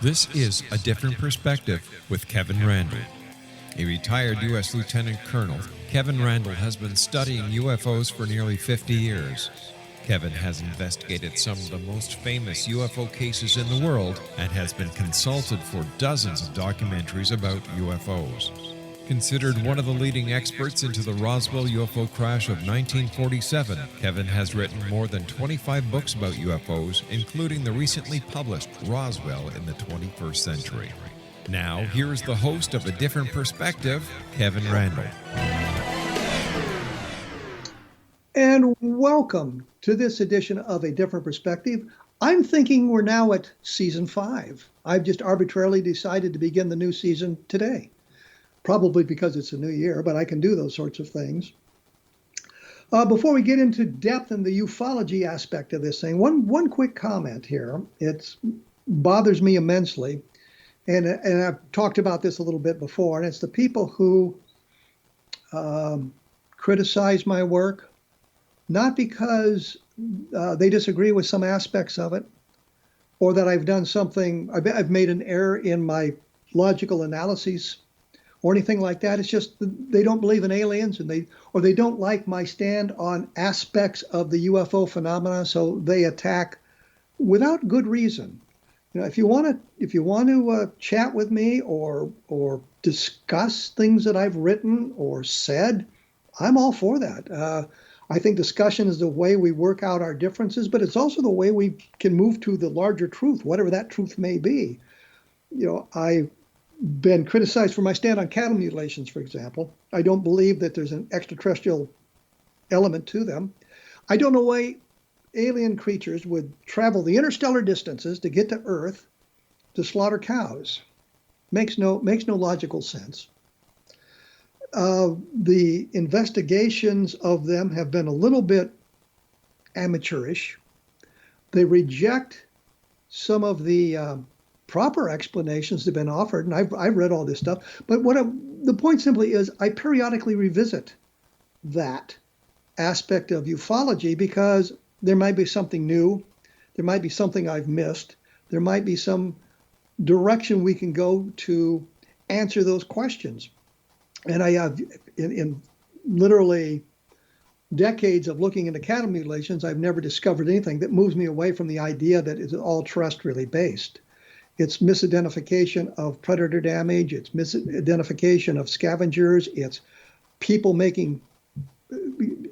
This is A Different Perspective with Kevin Randle. A retired U.S. Lieutenant Colonel, Kevin Randle has been studying UFOs for nearly 50 years. Kevin has investigated some of the most famous UFO cases in the world and has been consulted for dozens of documentaries about UFOs. Considered one of the leading experts into the Roswell UFO crash of 1947, Kevin has written more than 25 books about UFOs, including the recently published Roswell in the 21st Century. Now, here is the host of A Different Perspective, Kevin Randle. And welcome to this edition of A Different Perspective. I'm thinking we're now at season 5. I've just arbitrarily decided to begin the new season today. Probably because it's a new year, but I can do those sorts of things. Before we get into depth in the ufology aspect of this thing, one quick comment here. It bothers me immensely, and I've talked about this a little bit before, and it's the people who criticize my work, not because they disagree with some aspects of it, or that I've done something, I've made an error in my logical analyses, or anything like that. It's just they don't believe in aliens, and they don't like my stand on aspects of the UFO phenomena, so they attack without good reason. You know, if you want to chat with me or discuss things that I've written or said, I'm all for that. I think discussion is the way we work out our differences, but it's also the way we can move to the larger truth, whatever that truth may be. You know, I've been criticized for my stand on cattle mutilations, for example. I don't believe that there's an extraterrestrial element to them. I don't know why alien creatures would travel the interstellar distances to get to Earth to slaughter cows. Makes no logical sense. The investigations of them have been a little bit amateurish. They reject some of the proper explanations have been offered, and I've read all this stuff. But the point simply is, I periodically revisit that aspect of ufology because there might be something new, there might be something I've missed, there might be some direction we can go to answer those questions. And I have, in literally decades of looking into cattle mutilations, I've never discovered anything that moves me away from the idea that it's all terrestrially based. It's misidentification of predator damage. It's misidentification of scavengers. It's people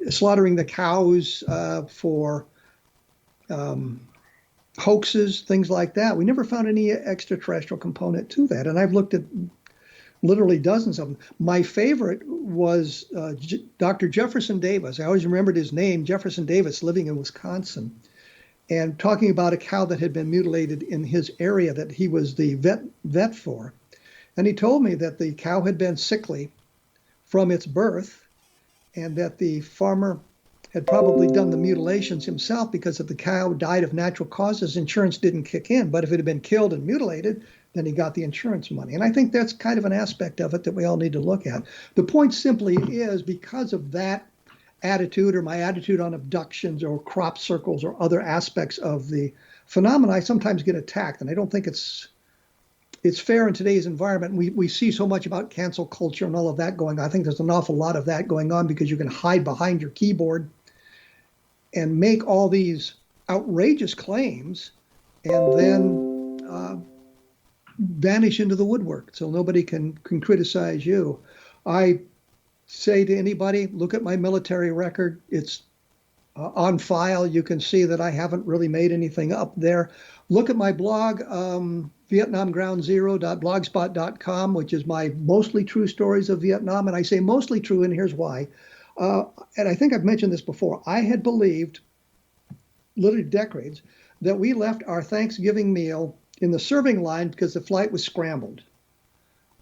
slaughtering the cows for hoaxes, things like that. We never found any extraterrestrial component to that. And I've looked at literally dozens of them. My favorite was Dr. Jefferson Davis. I always remembered his name, Jefferson Davis, living in Wisconsin, and talking about a cow that had been mutilated in his area that he was the vet for. And he told me that the cow had been sickly from its birth, and that the farmer had probably done the mutilations himself, because if the cow died of natural causes, insurance didn't kick in. But if it had been killed and mutilated, then he got the insurance money. And I think that's kind of an aspect of it that we all need to look at. The point simply is, because of that attitude, or my attitude on abductions or crop circles or other aspects of the phenomena, I sometimes get attacked. And I don't think it's fair in today's environment. We see so much about cancel culture and all of that going on. I think there's an awful lot of that going on because you can hide behind your keyboard and make all these outrageous claims and then vanish into the woodwork so nobody can criticize you. I say to anybody, look at my military record. It's on file. You can see that I haven't really made anything up there. Look at my blog, vietnamgroundzero.blogspot.com, which is my mostly true stories of Vietnam. And I say mostly true, and here's why. And I think I've mentioned this before. I had believed, literally decades, that we left our Thanksgiving meal in the serving line because the flight was scrambled.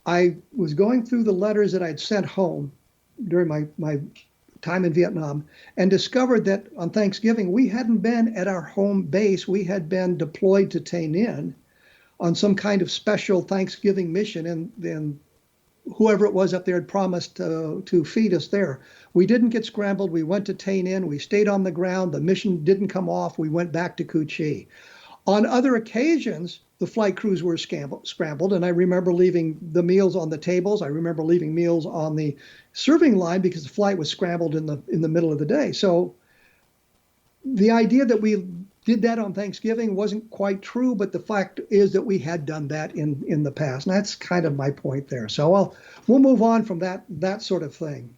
I was going through the letters that I'd sent home during my time in Vietnam, and discovered that on Thanksgiving, we hadn't been at our home base. We had been deployed to Tay Ninh on some kind of special Thanksgiving mission, and whoever it was up there had promised to feed us there. We didn't get scrambled. We went to Tay Ninh. We stayed on the ground. The mission didn't come off. We went back to Cu Chi. On other occasions, the flight crews were scrambled. And I remember leaving the meals on the tables. I remember leaving meals on the serving line because the flight was scrambled in the middle of the day. So the idea that we did that on Thanksgiving wasn't quite true, but the fact is that we had done that in the past. And that's kind of my point there. So we'll move on from that sort of thing.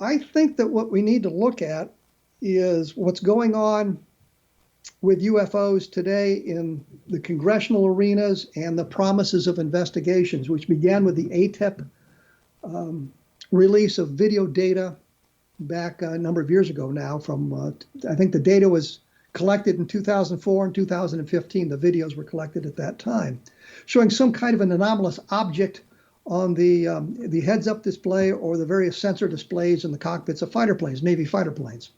I think that what we need to look at is what's going on with UFOs today in the congressional arenas and the promises of investigations, which began with the ATEP release of video data back a number of years ago now. From I think the data was collected in 2004 and 2015. The videos were collected at that time, showing some kind of an anomalous object on the heads-up display or the various sensor displays in the cockpits of fighter planes, Navy fighter planes.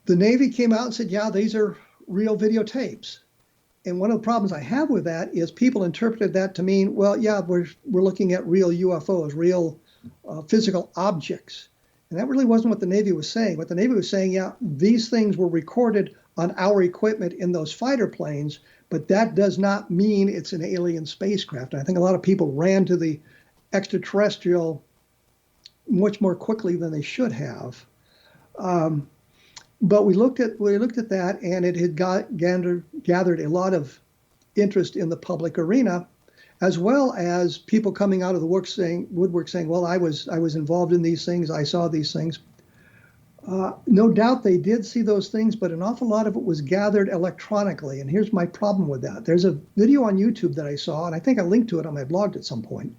The Navy came out and said, yeah, these are real videotapes. And one of the problems I have with that is people interpreted that to mean, well, yeah, we're looking at real UFOs, real physical objects. And that really wasn't what the Navy was saying. What the Navy was saying, yeah, these things were recorded on our equipment in those fighter planes, but that does not mean it's an alien spacecraft. And I think a lot of people ran to the extraterrestrial much more quickly than they should have. But we looked at that, and it had gathered a lot of interest in the public arena, as well as people coming out of the woodwork saying, well, I was involved in these things, I saw these things. No doubt they did see those things, but an awful lot of it was gathered electronically. And here's my problem with that. There's a video on YouTube that I saw, and I think I linked to it on my blog at some point,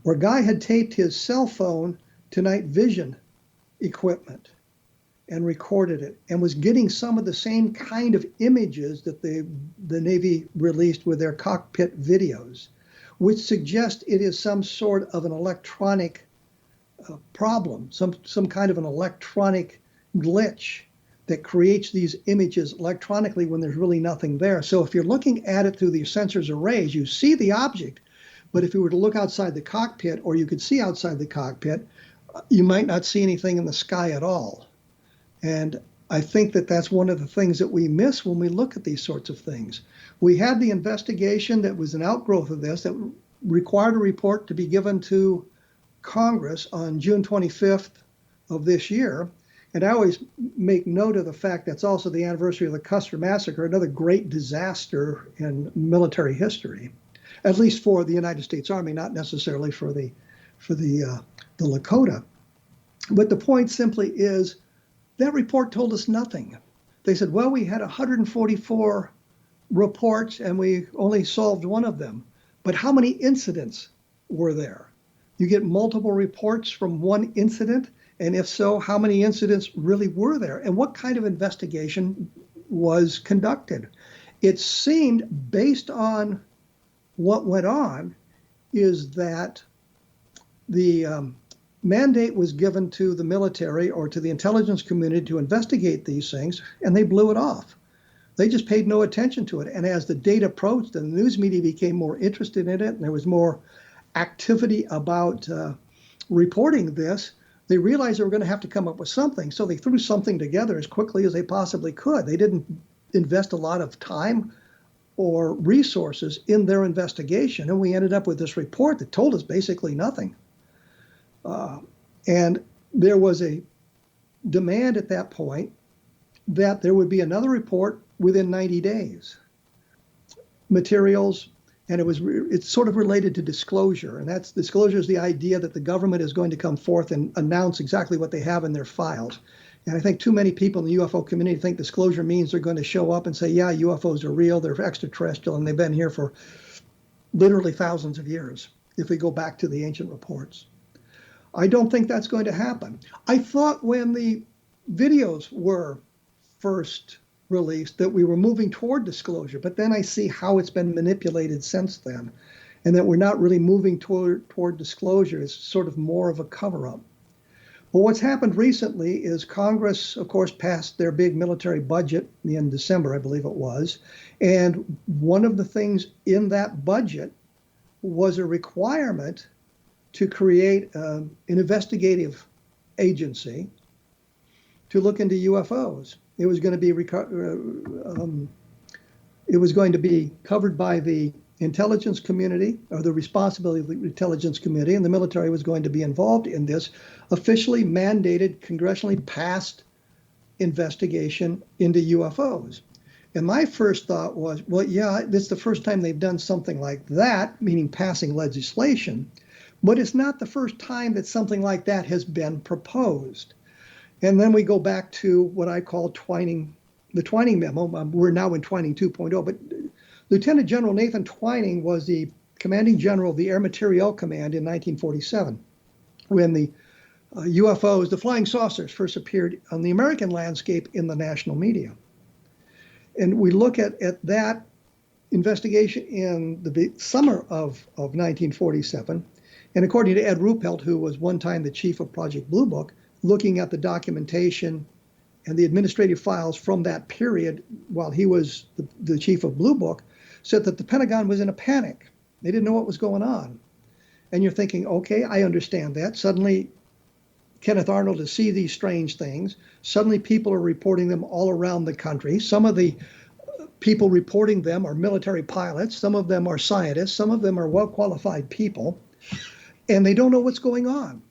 where a guy had taped his cell phone to night vision equipment and recorded it, and was getting some of the same kind of images that the Navy released with their cockpit videos, which suggest it is some sort of an electronic problem, some kind of an electronic glitch that creates these images electronically when there's really nothing there. So if you're looking at it through the sensors arrays, you see the object, but if you were to look outside the cockpit, or you could see outside the cockpit, you might not see anything in the sky at all. And I think that that's one of the things that we miss when we look at these sorts of things. We had the investigation that was an outgrowth of this that required a report to be given to Congress on June 25th of this year. And I always make note of the fact that's also the anniversary of the Custer Massacre, another great disaster in military history, at least for the United States Army, not necessarily for the Lakota. But the point simply is, that report told us nothing. They said, well, we had 144 reports and we only solved one of them. But how many incidents were there? You get multiple reports from one incident, and if so, how many incidents really were there? And what kind of investigation was conducted? It seemed, based on what went on, is that the mandate was given to the military or to the intelligence community to investigate these things, and they blew it off. They just paid no attention to it. And as the date approached and the news media became more interested in it, and there was more activity about reporting this, they realized they were going to have to come up with something. So they threw something together as quickly as they possibly could. They didn't invest a lot of time or resources in their investigation. And we ended up with this report that told us basically nothing. And there was a demand at that point that there would be another report within 90 days. Materials, and it's sort of related to disclosure. And that's disclosure is the idea that the government is going to come forth and announce exactly what they have in their files. And I think too many people in the UFO community think disclosure means they're going to show up and say, yeah, UFOs are real, they're extraterrestrial, and they've been here for literally thousands of years, if we go back to the ancient reports. I don't think that's going to happen. I thought when the videos were first released that we were moving toward disclosure, but then I see how it's been manipulated since then, and that we're not really moving toward disclosure. It's sort of more of a cover-up. But what's happened recently is Congress, of course, passed their big military budget in December, I believe it was, and one of the things in that budget was a requirement to create an investigative agency to look into UFOs. It was going to be It was going to be covered by the intelligence community, or the responsibility of the intelligence committee, and the military was going to be involved in this officially mandated, congressionally passed investigation into UFOs. And my first thought was, well, yeah, this is the first time they've done something like that, meaning passing legislation, but it's not the first time that something like that has been proposed. And then we go back to what I call Twining, the Twining memo. We're now in Twining 2.0, but Lieutenant General Nathan Twining was the commanding general of the Air Materiel Command in 1947, when the UFOs, the flying saucers, first appeared on the American landscape in the national media. And we look at that investigation in the summer of 1947. And according to Ed Ruppelt, who was one time the chief of Project Blue Book, looking at the documentation and the administrative files from that period while he was the chief of Blue Book, said that the Pentagon was in a panic. They didn't know what was going on. And you're thinking, okay, I understand that. Suddenly, Kenneth Arnold to see these strange things. Suddenly people are reporting them all around the country. Some of the people reporting them are military pilots. Some of them are scientists. Some of them are well-qualified people. And they don't know what's going on.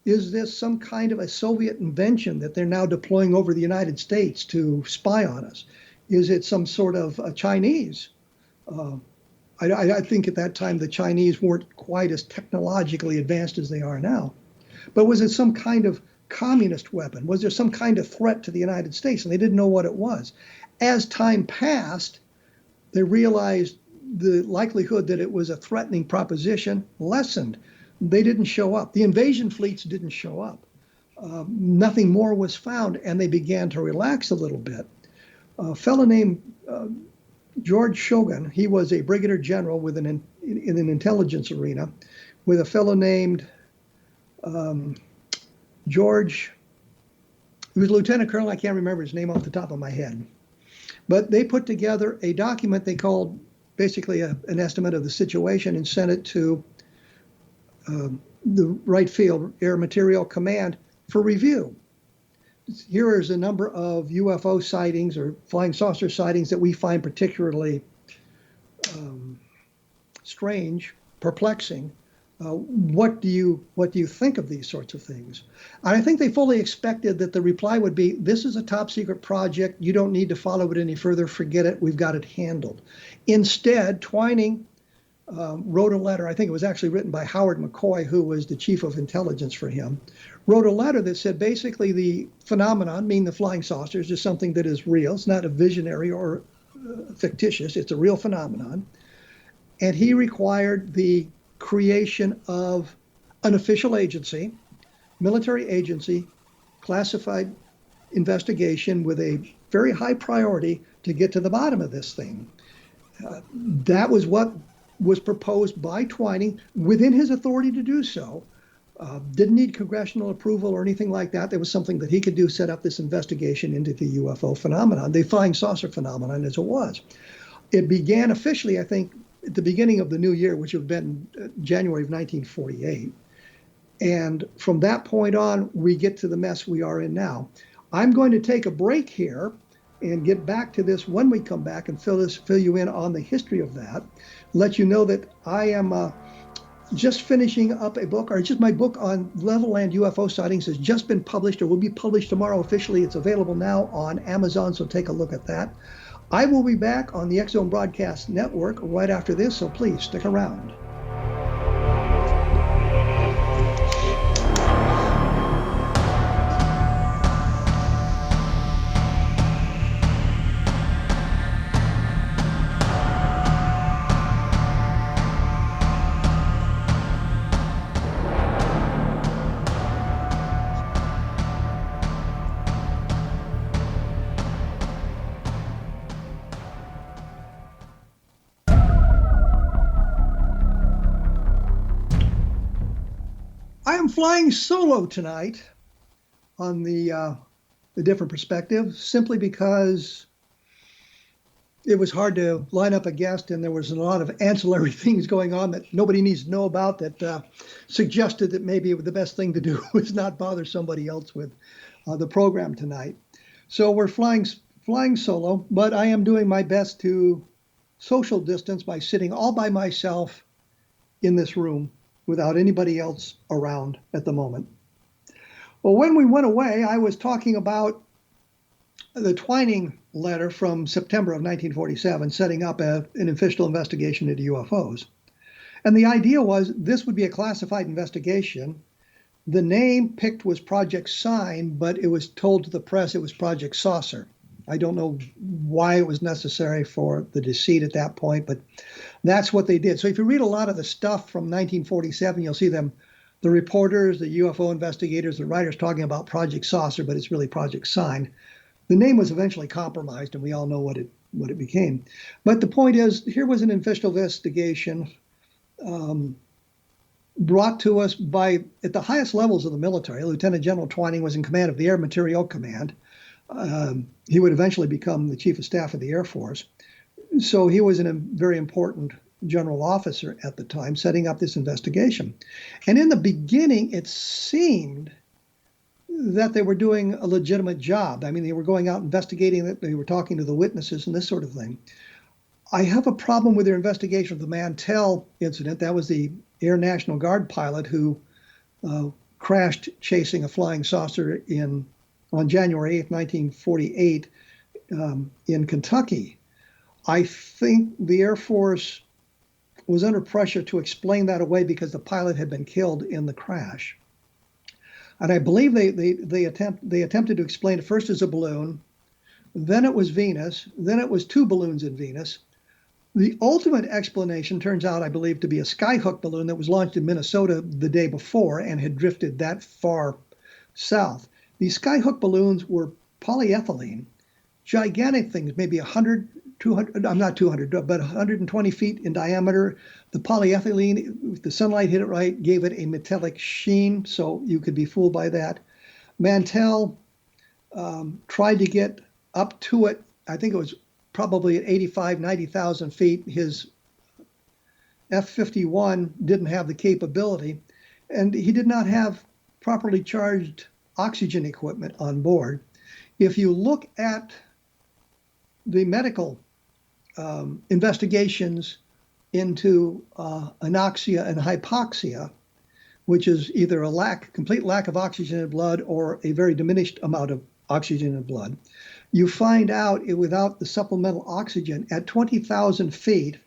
Is this some kind of a Soviet invention that they're now deploying over the United States to spy on us? Is it some sort of a Chinese? I think at that time the Chinese weren't quite as technologically advanced as they are now. But was it some kind of communist weapon? Was there some kind of threat to the United States? And they didn't know what it was. As time passed, they realized the likelihood that it was a threatening proposition lessened. They didn't show up. The invasion fleets didn't show up. Nothing more was found, and they began to relax a little bit. A fellow named George Shogun, he was a brigadier general in an intelligence arena, with a fellow named George, he was a lieutenant colonel, I can't remember his name off the top of my head. But they put together a document they called basically an estimate of the situation and sent it to the Wright Field Air Materiel Command for review. Here is a number of UFO sightings or flying saucer sightings that we find particularly strange, perplexing. What do you think of these sorts of things? And I think they fully expected that the reply would be, this is a top secret project. You don't need to follow it any further. Forget it. We've got it handled. Instead, Twining wrote a letter. I think it was actually written by Howard McCoy, who was the chief of intelligence for him, wrote a letter that said basically the phenomenon, meaning the flying saucers, is something that is real. It's not a visionary or fictitious. It's a real phenomenon. And he required the creation of an official agency, military agency, classified investigation with a very high priority to get to the bottom of this thing. That was what was proposed by Twining within his authority to do so. Didn't need congressional approval or anything like that. There was something that he could do, set up this investigation into the UFO phenomenon, the flying saucer phenomenon as it was. It began officially, I think, at the beginning of the new year, which would have been January of 1948. And from that point on, we get to the mess we are in now. I'm going to take a break here and get back to this when we come back and fill you in on the history of that. Let you know that I am just finishing up a book, or just my book on level land UFO sightings has just been published or will be published tomorrow officially. It's available now on Amazon, so take a look at that. I will be back on the X Zone Broadcast Network right after this, so please stick around. I am flying solo tonight on the different perspective, simply because it was hard to line up a guest, and there was a lot of ancillary things going on that nobody needs to know about that suggested that maybe the best thing to do was not bother somebody else with the program tonight. So we're flying flying solo, but I am doing my best to social distance by sitting all by myself in this room without anybody else around at the moment. Well, when we went away, I was talking about the Twining letter from September of 1947, setting up an official investigation into UFOs. And the idea was this would be a classified investigation. The name picked was Project Sign, but it was told to the press it was Project Saucer. I don't know why it was necessary for the deceit at that point, but that's what they did. So if you read a lot of the stuff from 1947, you'll see them, the reporters, the UFO investigators, the writers talking about Project Saucer, but it's really Project Sign. The name was eventually compromised, and we all know what it became. But the point is, here was an official investigation brought to us by, at the highest levels of the military. Lieutenant General Twining was in command of the Air Materiel Command. He would eventually become the Chief of Staff of the Air Force. So he was a very important general officer at the time, setting up this investigation. And in the beginning, it seemed that they were doing a legitimate job. I mean, they were going out investigating it, they were talking to the witnesses and this sort of thing. I have a problem with their investigation of the Mantell incident. That was the Air National Guard pilot who crashed chasing a flying saucer on January 8th, 1948 in Kentucky. I think the Air Force was under pressure to explain that away because the pilot had been killed in the crash. And I believe they attempted to explain it first as a balloon, then it was Venus, then it was two balloons in Venus. The ultimate explanation turns out, I believe, to be a skyhook balloon that was launched in Minnesota the day before and had drifted that far south. These skyhook balloons were polyethylene, gigantic things, maybe 100, 200, I'm not 200, but 120 feet in diameter. The polyethylene, if the sunlight hit it right, gave it a metallic sheen, so you could be fooled by that. Mantell tried to get up to it. I think it was probably at 85, 90,000 feet. His F-51 didn't have the capability, and he did not have properly charged oxygen equipment on board. If you look at the medical investigations into anoxia and hypoxia, which is either complete lack of oxygen in blood or a very diminished amount of oxygen in blood, you find out without the supplemental oxygen at 20,000 feet,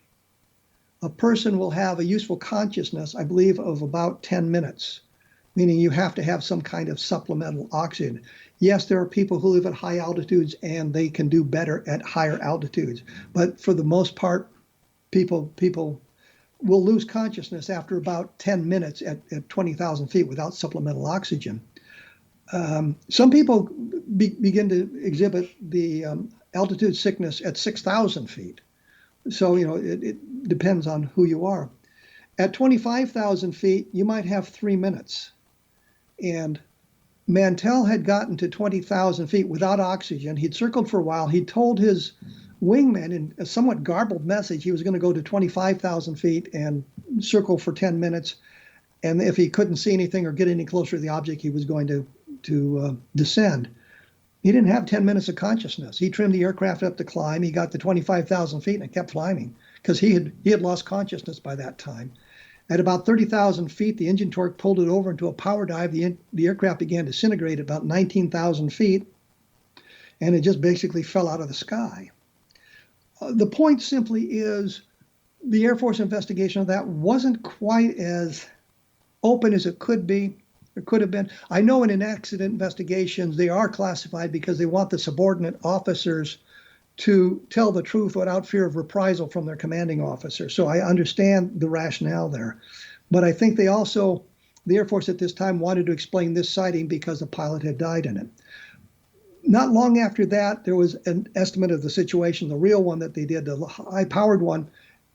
a person will have a useful consciousness, I believe, of about 10 minutes, meaning you have to have some kind of supplemental oxygen. Yes, there are people who live at high altitudes and they can do better at higher altitudes. But for the most part, people will lose consciousness after about 10 minutes at 20,000 feet without supplemental oxygen. Some people begin to exhibit the altitude sickness at 6,000 feet. So, it depends on who you are. At 25,000 feet, you might have 3 minutes. And Mantell had gotten to 20,000 feet without oxygen. He'd circled for a while. He told his wingman in a somewhat garbled message he was going to go to 25,000 feet and circle for 10 minutes. And if he couldn't see anything or get any closer to the object, he was going to descend. He didn't have 10 minutes of consciousness. He trimmed the aircraft up to climb. He got to 25,000 feet and it kept climbing because he had lost consciousness by that time. At about 30,000 feet, the engine torque pulled it over into a power dive. The aircraft began to disintegrate at about 19,000 feet, and it just basically fell out of the sky. The point simply is the Air Force investigation of that wasn't quite as open as it could be. Or could have been. I know in accident investigations, they are classified because they want the subordinate officers to tell the truth without fear of reprisal from their commanding officer. So I understand the rationale there. But I think the Air Force at this time wanted to explain this sighting because the pilot had died in it. Not long after that, there was an estimate of the situation, the real one that they did, the high-powered one,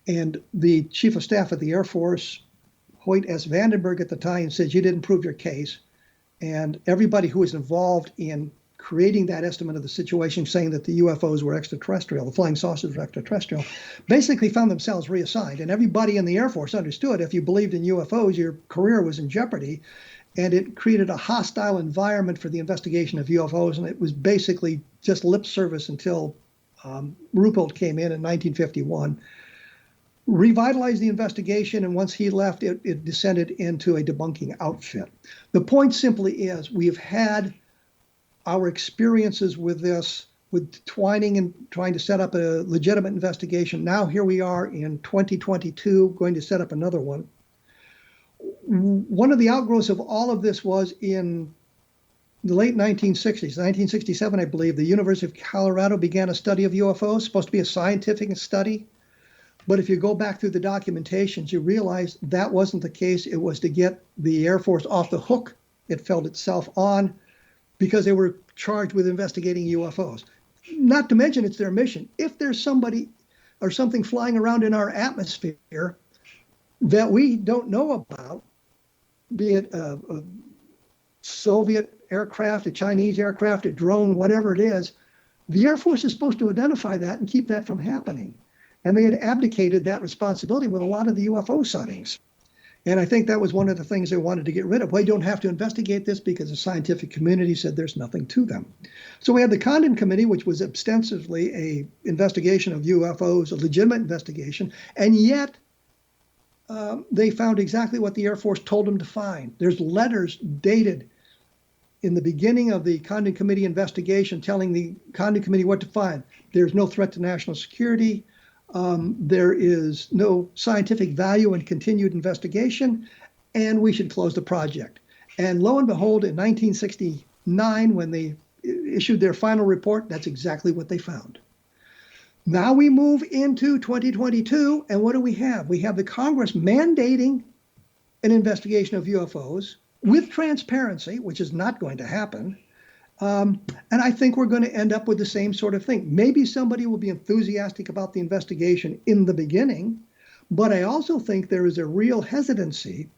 and the Chief of Staff of the Air Force, Hoyt S. Vandenberg at the time, said, you didn't prove your case. And everybody who was involved in creating that estimate of the situation, saying that the UFOs were extraterrestrial, the flying saucers were extraterrestrial, basically found themselves reassigned. And everybody in the Air Force understood if you believed in UFOs, your career was in jeopardy. And it created a hostile environment for the investigation of UFOs. And it was basically just lip service until Ruppelt came in 1951, revitalized the investigation, and once he left, it descended into a debunking outfit. The point simply is we've had our experiences with this, with Twining and trying to set up a legitimate investigation. Now here we are in 2022 going to set up another one. One of the outgrowths of all of this was in the late 1960s, 1967, I believe, the University of Colorado began a study of UFOs, supposed to be a scientific study. But if you go back through the documentations, you realize that wasn't the case. It was to get the Air Force off the hook it felt itself on because they were charged with investigating UFOs. Not to mention it's their mission. If there's somebody or something flying around in our atmosphere that we don't know about, be it a Soviet aircraft, a Chinese aircraft, a drone, whatever it is, the Air Force is supposed to identify that and keep that from happening. And they had abdicated that responsibility with a lot of the UFO sightings. And I think that was one of the things they wanted to get rid of. Well, you don't have to investigate this because the scientific community said there's nothing to them. So we had the Condon Committee, which was ostensibly a investigation of UFOs, a legitimate investigation, and yet they found exactly what the Air Force told them to find. There's letters dated in the beginning of the Condon Committee investigation telling the Condon Committee what to find. There's no threat to national security. There is no scientific value in continued investigation, and we should close the project. And lo and behold, in 1969, when they issued their final report, that's exactly what they found. Now we move into 2022, and what do we have? We have the Congress mandating an investigation of UFOs with transparency, which is not going to happen. And I think we're going to end up with the same sort of thing. Maybe somebody will be enthusiastic about the investigation in the beginning, but I also think there is a real hesitancy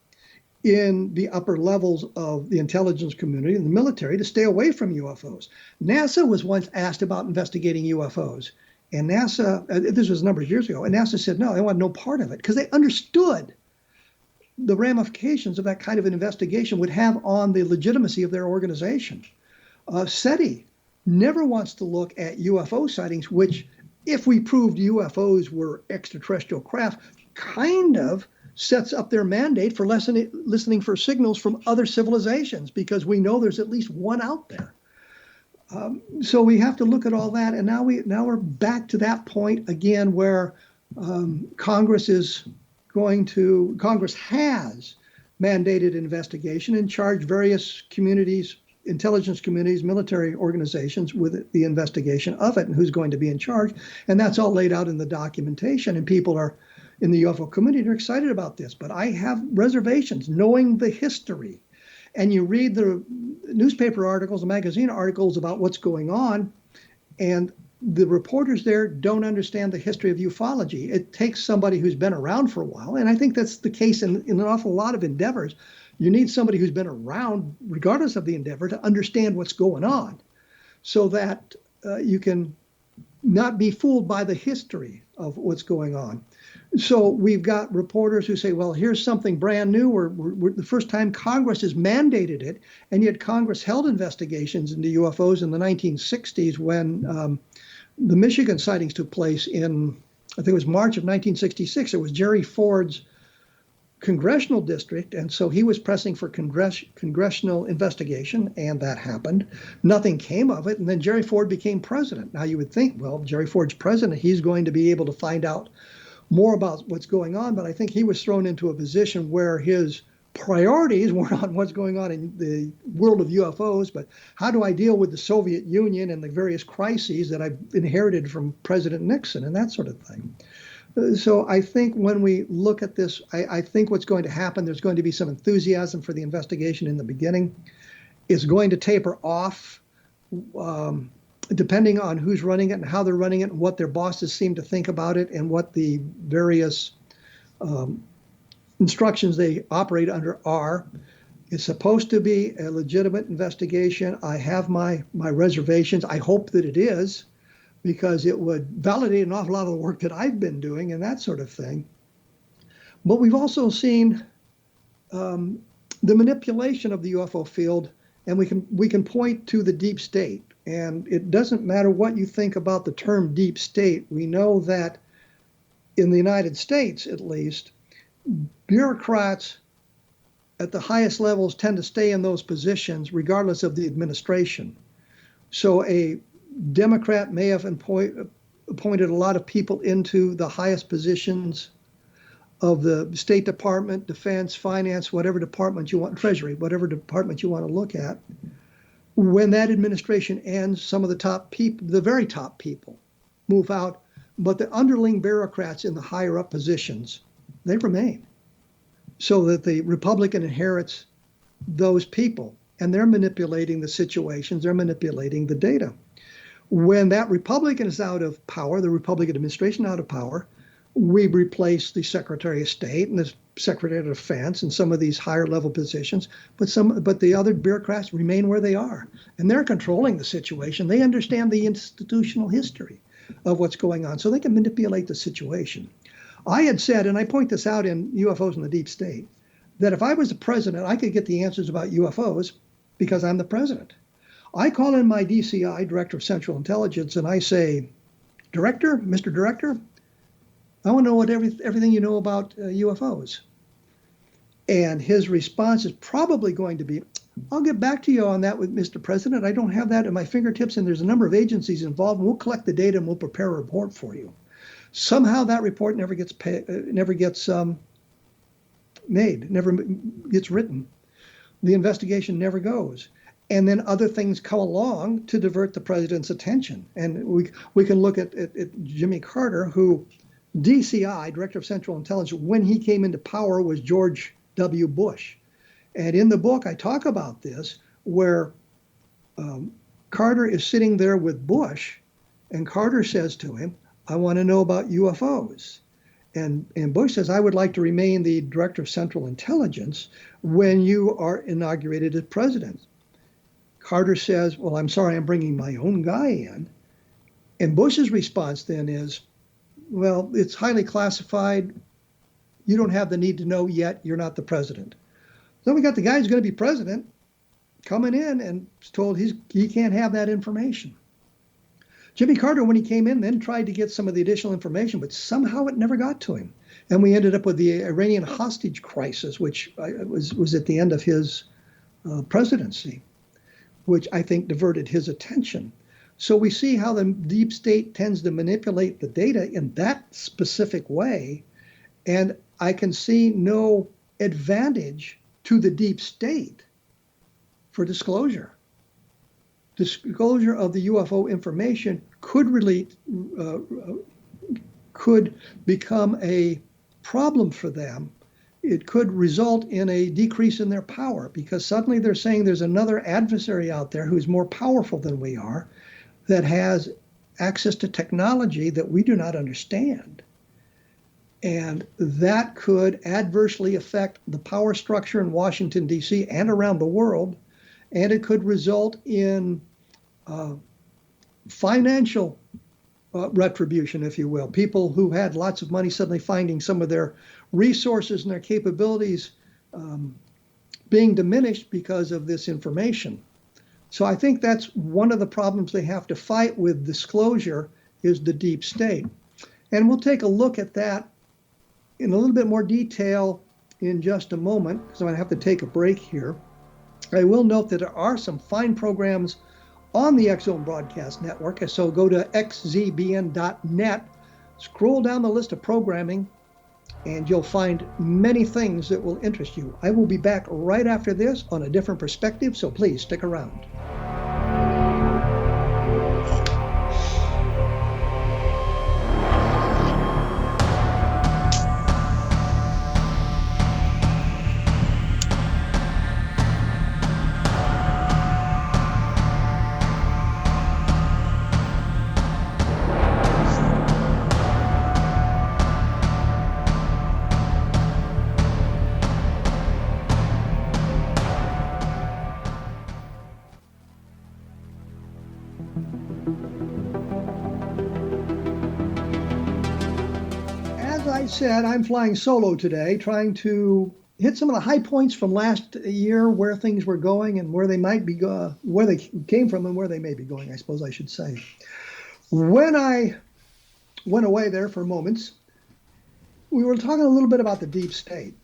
in the upper levels of the intelligence community and the military to stay away from UFOs. NASA was once asked about investigating UFOs, and NASA, this was a number of years ago, and NASA said no, they want no part of it because they understood the ramifications of that kind of an investigation would have on the legitimacy of their organization. SETI never wants to look at UFO sightings, which, if we proved UFOs were extraterrestrial craft, kind of sets up their mandate for listening for signals from other civilizations, because we know there's at least one out there. So we have to look at all that, and now we're back to that point again, where Congress has mandated investigation and charged various communities, intelligence communities, military organizations with the investigation of it and who's going to be in charge. And that's all laid out in the documentation. And people are in the UFO community are excited about this. But I have reservations knowing the history. And you read the newspaper articles, the magazine articles about what's going on, and the reporters there don't understand the history of ufology. It takes somebody who's been around for a while. And I think that's the case in an awful lot of endeavors. You need somebody who's been around, regardless of the endeavor, to understand what's going on so that you can not be fooled by the history of what's going on. So we've got reporters who say, well, here's something brand new. We're the first time Congress has mandated it, and yet Congress held investigations into UFOs in the 1960s when the Michigan sightings took place in, I think it was March of 1966. It was Jerry Ford's congressional district, and so he was pressing for congressional investigation, and that happened. Nothing came of it, and then Jerry Ford became president. Now you would think, well, Jerry Ford's president, he's going to be able to find out more about what's going on, but I think he was thrown into a position where his priorities weren't on what's going on in the world of UFOs, but how do I deal with the Soviet Union and the various crises that I've inherited from President Nixon and that sort of thing. So I think when we look at this, I think what's going to happen, there's going to be some enthusiasm for the investigation in the beginning. It's going to taper off depending on who's running it and how they're running it and what their bosses seem to think about it and what the various instructions they operate under are. It's supposed to be a legitimate investigation. I have my reservations. I hope that it is, because it would validate an awful lot of the work that I've been doing and that sort of thing. But we've also seen the manipulation of the UFO field, and we can point to the deep state. And it doesn't matter what you think about the term deep state. We know that in the United States, at least, bureaucrats at the highest levels tend to stay in those positions regardless of the administration. So a Democrat may have appointed a lot of people into the highest positions of the State Department, Defense, Finance, whatever department you want, Treasury, whatever department you want to look at. When that administration ends, some of the top people, the very top people, move out, but the underling bureaucrats in the higher up positions, they remain, so that the Republican inherits those people, and they're manipulating the situations, they're manipulating the data. When that Republican is out of power, the Republican administration out of power, we replace the Secretary of State and the Secretary of Defense and some of these higher level positions, but the other bureaucrats remain where they are, and they're controlling the situation. They understand the institutional history of what's going on, so they can manipulate the situation. I had said, and I point this out in UFOs in the Deep State, that if I was the president, I could get the answers about UFOs because I'm the president. I call in my DCI, Director of Central Intelligence, and I say, Director, Mr. Director, I want to know everything you know about UFOs. And his response is probably going to be, I'll get back to you on that with Mr. President. I don't have that at my fingertips, and there's a number of agencies involved, and we'll collect the data and we'll prepare a report for you. Somehow that report never gets made, never gets written. The investigation never goes. And then other things come along to divert the president's attention. And we can look at Jimmy Carter, who DCI, Director of Central Intelligence, when he came into power was George W. Bush. And in the book, I talk about this, where Carter is sitting there with Bush, and Carter says to him, I want to know about UFOs. And Bush says, I would like to remain the Director of Central Intelligence when you are inaugurated as president. Carter says, well, I'm sorry, I'm bringing my own guy in. And Bush's response then is, well, it's highly classified. You don't have the need to know yet. You're not the president. So we got the guy who's going to be president coming in and told he can't have that information. Jimmy Carter, when he came in, then tried to get some of the additional information, but somehow it never got to him. And we ended up with the Iranian hostage crisis, which was at the end of his presidency, which I think diverted his attention. So we see how the deep state tends to manipulate the data in that specific way. And I can see no advantage to the deep state for disclosure. Disclosure of the UFO information could become a problem for them. It could result in a decrease in their power, because suddenly they're saying there's another adversary out there who's more powerful than we are, that has access to technology that we do not understand. And that could adversely affect the power structure in Washington, D.C. and around the world. And it could result in financial retribution, if you will. People who had lots of money suddenly finding some of their resources and their capabilities being diminished because of this information. So I think that's one of the problems they have to fight with disclosure, is the deep state. And we'll take a look at that in a little bit more detail in just a moment, because I'm going to have to take a break here. I will note that there are some fine programs on the X Zone Broadcast Network, so go to xzbn.net, scroll down the list of programming, and you'll find many things that will interest you. I will be back right after this on a different perspective, so please stick around. I said, I'm flying solo today, trying to hit some of the high points from last year, where things were going and where they might be, where they came from and where they may be going, I suppose I should say. When I went away there for moments, we were talking a little bit about the deep state.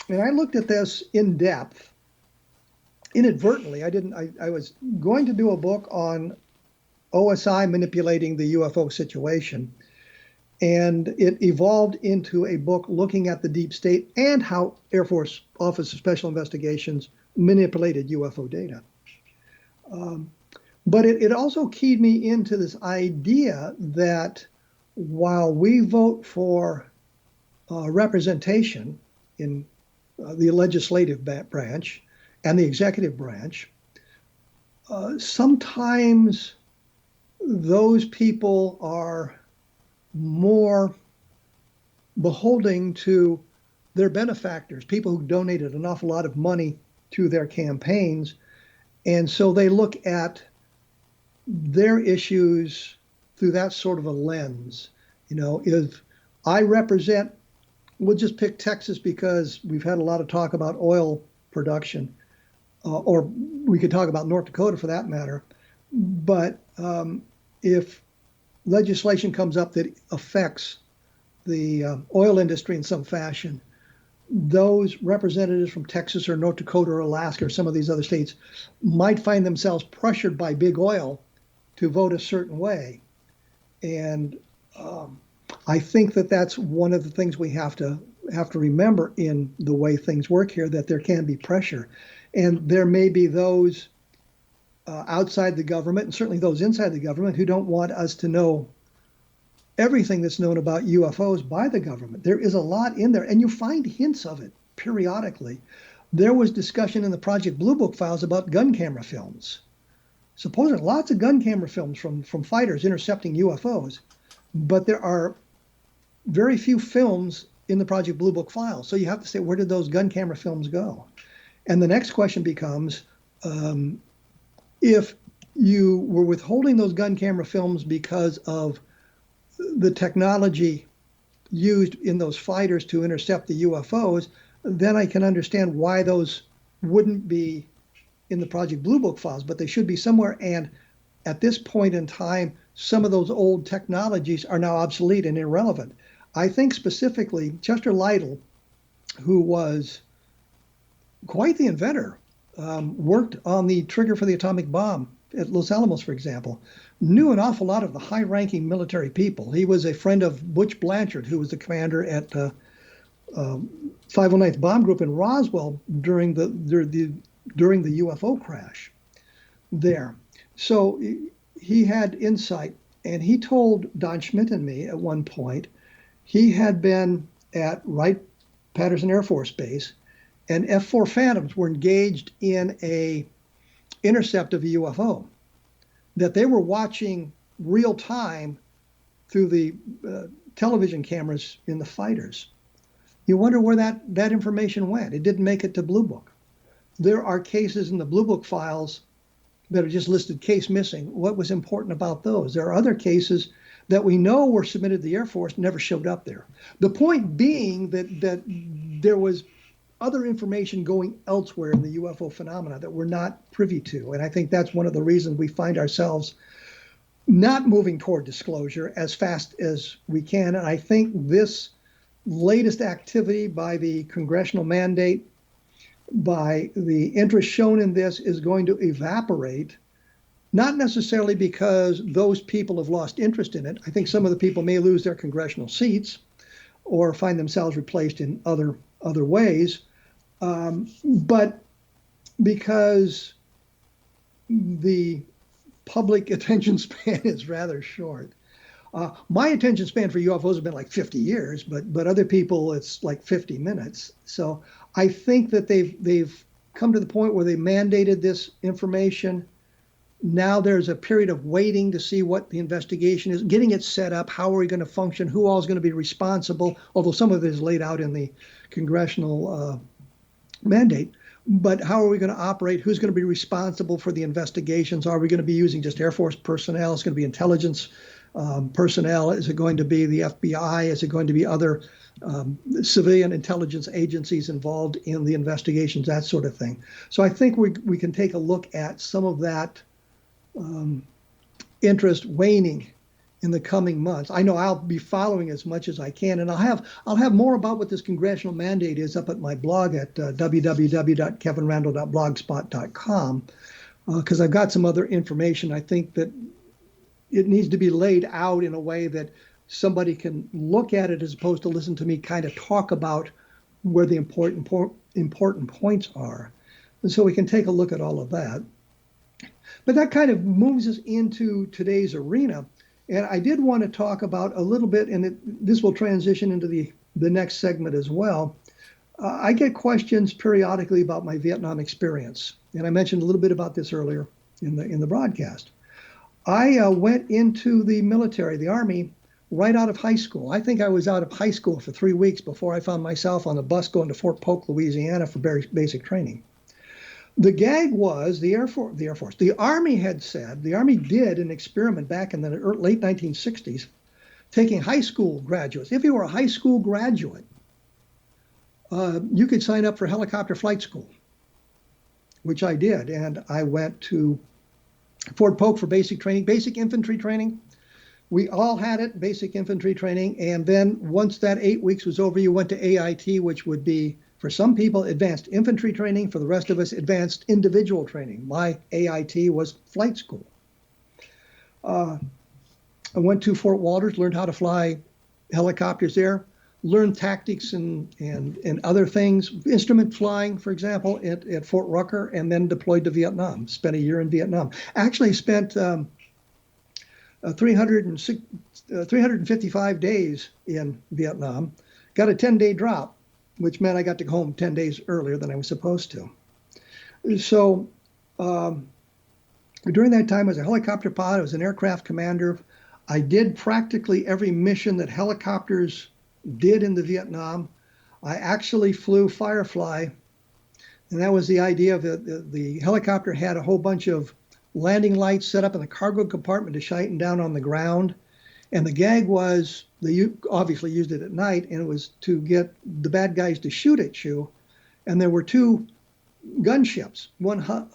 And I looked at this in depth, inadvertently. I was going to do a book on OSI manipulating the UFO situation. And it evolved into a book looking at the deep state and how Air Force Office of Special Investigations manipulated UFO data. But it also keyed me into this idea that while we vote for representation in the legislative branch and the executive branch, sometimes those people are more beholding to their benefactors, people who donated an awful lot of money to their campaigns. And so they look at their issues through that sort of a lens. You know, if I represent, we'll just pick Texas because we've had a lot of talk about oil production, or we could talk about North Dakota for that matter. But if legislation comes up that affects the oil industry in some fashion, those representatives from Texas or North Dakota or Alaska or some of these other states might find themselves pressured by big oil to vote a certain way. And I think that that's one of the things we have to remember in the way things work here, that there can be pressure. And there may be those outside the government, and certainly those inside the government, who don't want us to know everything that's known about UFOs by the government. There is a lot in there, and you find hints of it periodically. There was discussion in the Project Blue Book files about gun camera films. Supposedly lots of gun camera films from fighters intercepting UFOs, but there are very few films in the Project Blue Book files. So you have to say, where did those gun camera films go? And the next question becomes, if you were withholding those gun camera films because of the technology used in those fighters to intercept the UFOs, then I can understand why those wouldn't be in the Project Blue Book files, but they should be somewhere. And at this point in time, some of those old technologies are now obsolete and irrelevant. I think specifically Chester Lytle, who was quite the inventor, worked on the trigger for the atomic bomb at Los Alamos, for example, knew an awful lot of the high-ranking military people. He was a friend of Butch Blanchard, who was the commander at 509th Bomb Group in Roswell during the UFO crash there. So he had insight, and he told Don Schmidt and me at one point, he had been at Wright-Patterson Air Force Base, and F-4 Phantoms were engaged in a intercept of a UFO that they were watching real time through the television cameras in the fighters. You wonder where that information went. It didn't make it to Blue Book. There are cases in the Blue Book files that are just listed case missing. What was important about those? There are other cases that we know were submitted to the Air Force, never showed up there. The point being that there was other information going elsewhere in the UFO phenomena that we're not privy to. And I think that's one of the reasons we find ourselves not moving toward disclosure as fast as we can. And I think this latest activity by the congressional mandate, by the interest shown in this, is going to evaporate, not necessarily because those people have lost interest in it. I think some of the people may lose their congressional seats or find themselves replaced in other ways. But because the public attention span is rather short. My attention span for UFOs has been like 50 years, but other people it's like 50 minutes. So I think that they've come to the point where they mandated this information. Now there's a period of waiting to see what the investigation is, getting it set up, how are we going to function, who all is going to be responsible, although some of it is laid out in the congressional mandate. But how are we going to operate? Who's going to be responsible for the investigations? Are we going to be using just Air Force personnel? It's going to be intelligence personnel? Is it going to be the FBI? Is it going to be other civilian intelligence agencies involved in the investigations, that sort of thing? So I think we can take a look at some of that interest waning in the coming months. I know I'll be following as much as I can, and I'll have more about what this congressional mandate is up at my blog at www.kevinrandle.blogspot.com, because I've got some other information. I think that it needs to be laid out in a way that somebody can look at it as opposed to listen to me kind of talk about where the important points are. And so we can take a look at all of that. But that kind of moves us into today's arena. And I did want to talk about a little bit, and this will transition into the next segment as well. I get questions periodically about my Vietnam experience. And I mentioned a little bit about this earlier in the broadcast. I went into the military, the Army, right out of high school. I think I was out of high school for 3 weeks before I found myself on a bus going to Fort Polk, Louisiana for basic training. The gag was the Army had said, the Army did an experiment back in the late 1960s, taking high school graduates. If you were a high school graduate, you could sign up for helicopter flight school, which I did. And I went to Fort Polk for basic training, basic infantry training. We all had it, basic infantry training. And then once that 8 weeks was over, you went to AIT, which would be, for some people, advanced infantry training. For the rest of us, advanced individual training. My AIT was flight school. I went to Fort Walters, learned how to fly helicopters there, learned tactics and other things, instrument flying, for example, at Fort Rucker, and then deployed to Vietnam. Spent a year in Vietnam. Actually spent 355 days in Vietnam. Got a 10-day drop, which meant I got to go home 10 days earlier than I was supposed to. So during that time, I was a helicopter pilot. I was an aircraft commander. I did practically every mission that helicopters did in the Vietnam. I actually flew Firefly, and that was the idea of the helicopter had a whole bunch of landing lights set up in the cargo compartment to shine down on the ground. And the gag was, they obviously used it at night, and it was to get the bad guys to shoot at you. And there were two gunships, one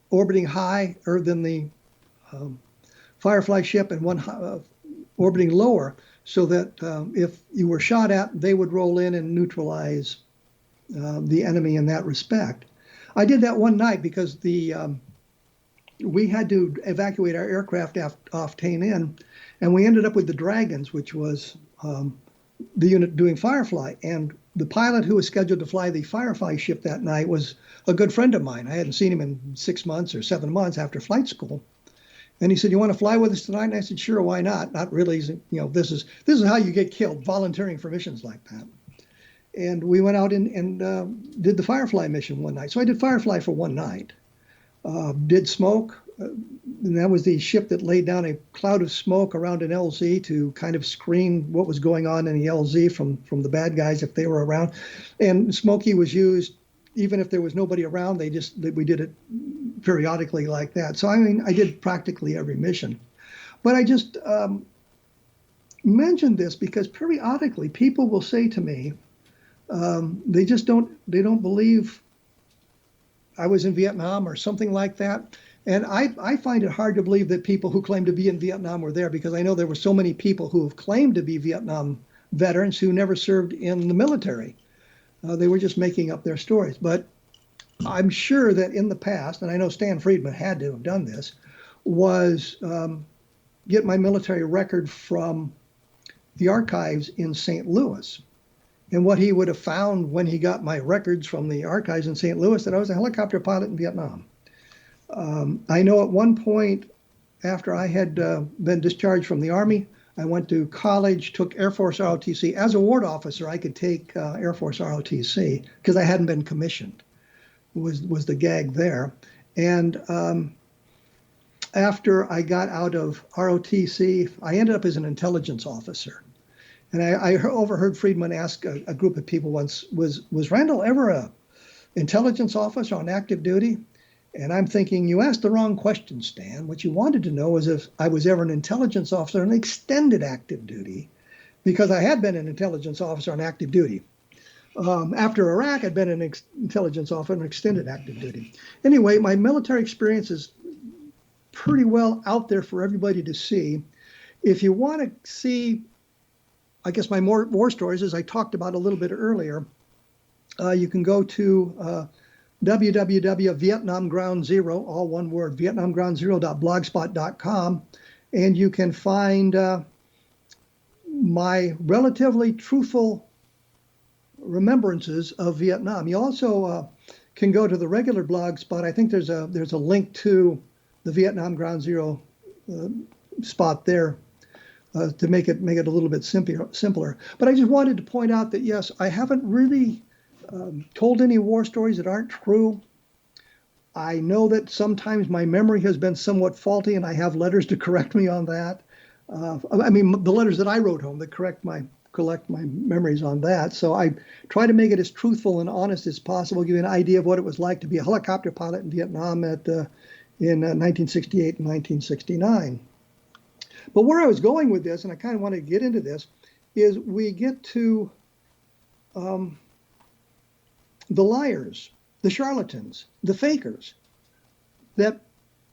orbiting higher than the Firefly ship, and one orbiting lower, so that if you were shot at, they would roll in and neutralize the enemy in that respect. I did that one night because we had to evacuate our aircraft off Tay Ninh, and we ended up with the Dragons, which was the unit doing Firefly. And the pilot who was scheduled to fly the Firefly ship that night was a good friend of mine. I hadn't seen him in 6 months or 7 months after flight school. And he said, "You want to fly with us tonight?" And I said, "Sure, why not?" Not really, this is how you get killed, volunteering for missions like that. And we went out and did the Firefly mission one night. So I did Firefly for one night. Did smoke, and that was the ship that laid down a cloud of smoke around an LZ to kind of screen what was going on in the LZ from the bad guys if they were around. And Smokey was used even if there was nobody around. We did it periodically like that. So I mean, I did practically every mission. But I just mentioned this because periodically people will say to me, they don't believe I was in Vietnam or something like that. And I find it hard to believe that people who claim to be in Vietnam were there, because I know there were so many people who have claimed to be Vietnam veterans who never served in the military. They were just making up their stories. But I'm sure that in the past, and I know Stan Friedman had to have done this, was get my military record from the archives in St. Louis. And what he would have found when he got my records from the archives in St. Louis, that I was a helicopter pilot in Vietnam. I know at one point, after I had been discharged from the Army, I went to college, took Air Force ROTC. As a ward officer, I could take Air Force ROTC because I hadn't been commissioned, was the gag there. And after I got out of ROTC, I ended up as an intelligence officer. And I overheard Friedman ask a group of people once, was Randle ever a intelligence officer on active duty? And I'm thinking, you asked the wrong question, Stan. What you wanted to know is if I was ever an intelligence officer on extended active duty, because I had been an intelligence officer on active duty. After Iraq, I'd been an intelligence officer on extended active duty. Anyway, my military experience is pretty well out there for everybody to see. If you want to see, I guess, my more war stories, as I talked about a little bit earlier, you can go to www.vietnamgroundzero, all one word, vietnamgroundzero.blogspot.com, and you can find my relatively truthful remembrances of Vietnam. You also can go to the regular blog spot. I think there's a link to the Vietnam Ground Zero spot there to make it a little bit simpler. But I just wanted to point out that yes, I haven't really told any war stories that aren't true. I know that sometimes my memory has been somewhat faulty, and I have letters to correct me on that. I mean, the letters that I wrote home that collect my memories on that. So I try to make it as truthful and honest as possible, give you an idea of what it was like to be a helicopter pilot in Vietnam in 1968 and 1969. But where I was going with this, and I kind of want to get into this, is we get to the liars, the charlatans, the fakers that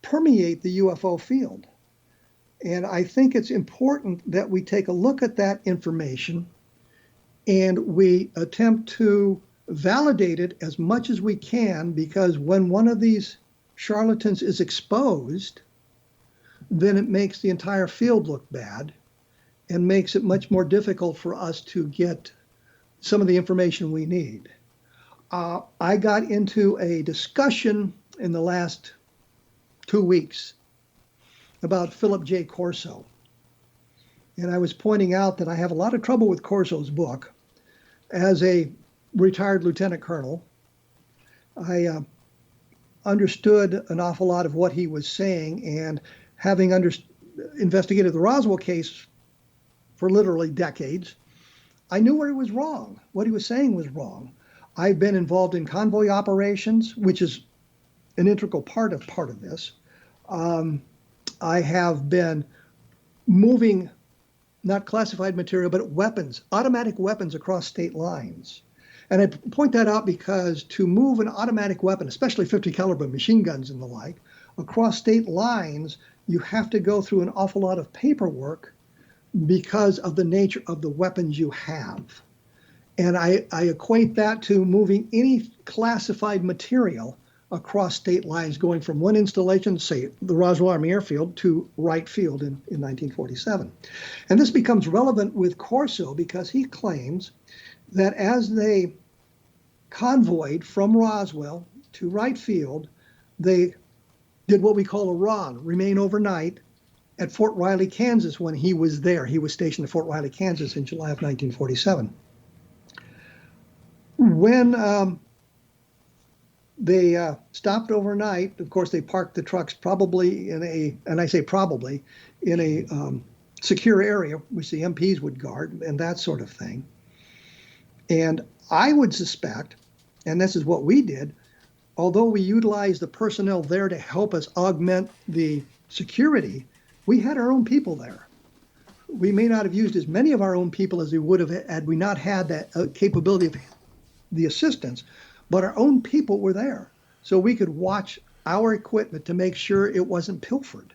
permeate the UFO field. And I think it's important that we take a look at that information and we attempt to validate it as much as we can, because when one of these charlatans is exposed, then it makes the entire field look bad and makes it much more difficult for us to get some of the information we need. I got into a discussion in the last 2 weeks about Philip J. Corso. And I was pointing out that I have a lot of trouble with Corso's book. As a retired lieutenant colonel, I understood an awful lot of what he was saying, and having investigated the Roswell case for literally decades, I knew where he was wrong. What he was saying was wrong. I've been involved in convoy operations, which is an integral part of this. I have been moving not classified material, but weapons, automatic weapons across state lines. And I point that out because to move an automatic weapon, especially 50 caliber machine guns and the like, across state lines, you have to go through an awful lot of paperwork because of the nature of the weapons you have. And I equate that to moving any classified material across state lines, going from one installation, say the Roswell Army Airfield, to Wright Field in 1947. And this becomes relevant with Corso because he claims that as they convoyed from Roswell to Wright Field, they did what we call a RON, remain overnight, at Fort Riley, Kansas when he was there. He was stationed at Fort Riley, Kansas in July of 1947. When they stopped overnight, of course, they parked the trucks probably in a, and I say probably, in a secure area, which the MPs would guard and that sort of thing. And I would suspect, and this is what we did, although we utilized the personnel there to help us augment the security, we had our own people there. We may not have used as many of our own people as we would have had we not had that capability of the assistance, but our own people were there. So we could watch our equipment to make sure it wasn't pilfered.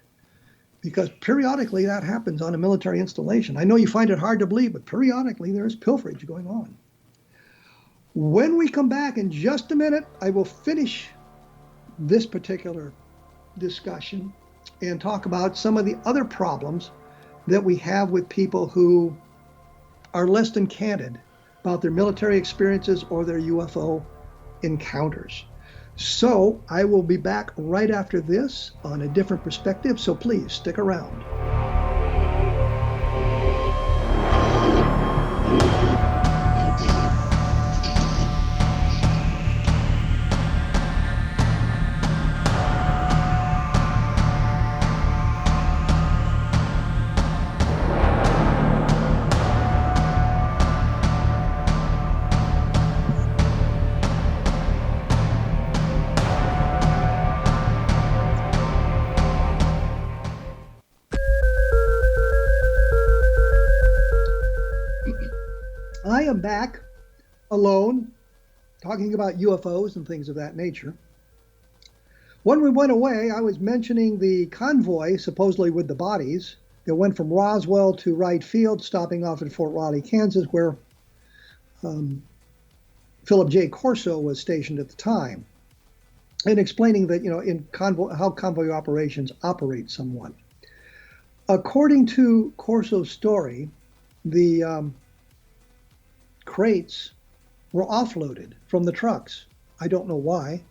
Because periodically that happens on a military installation. I know you find it hard to believe, but periodically there is pilferage going on. When we come back in just a minute, I will finish this particular discussion and talk about some of the other problems that we have with people who are less than candid about their military experiences or their UFO encounters. So I will be back right after this on a different perspective, so please stick around. him back alone, talking about UFOs and things of that nature. When we went away, I was mentioning the convoy, supposedly with the bodies, that went from Roswell to Wright Field, stopping off at Fort Riley, Kansas, where Philip J. Corso was stationed at the time, and explaining that, in how convoy operations operate somewhat. According to Corso's story, the crates were offloaded from the trucks. I don't know why.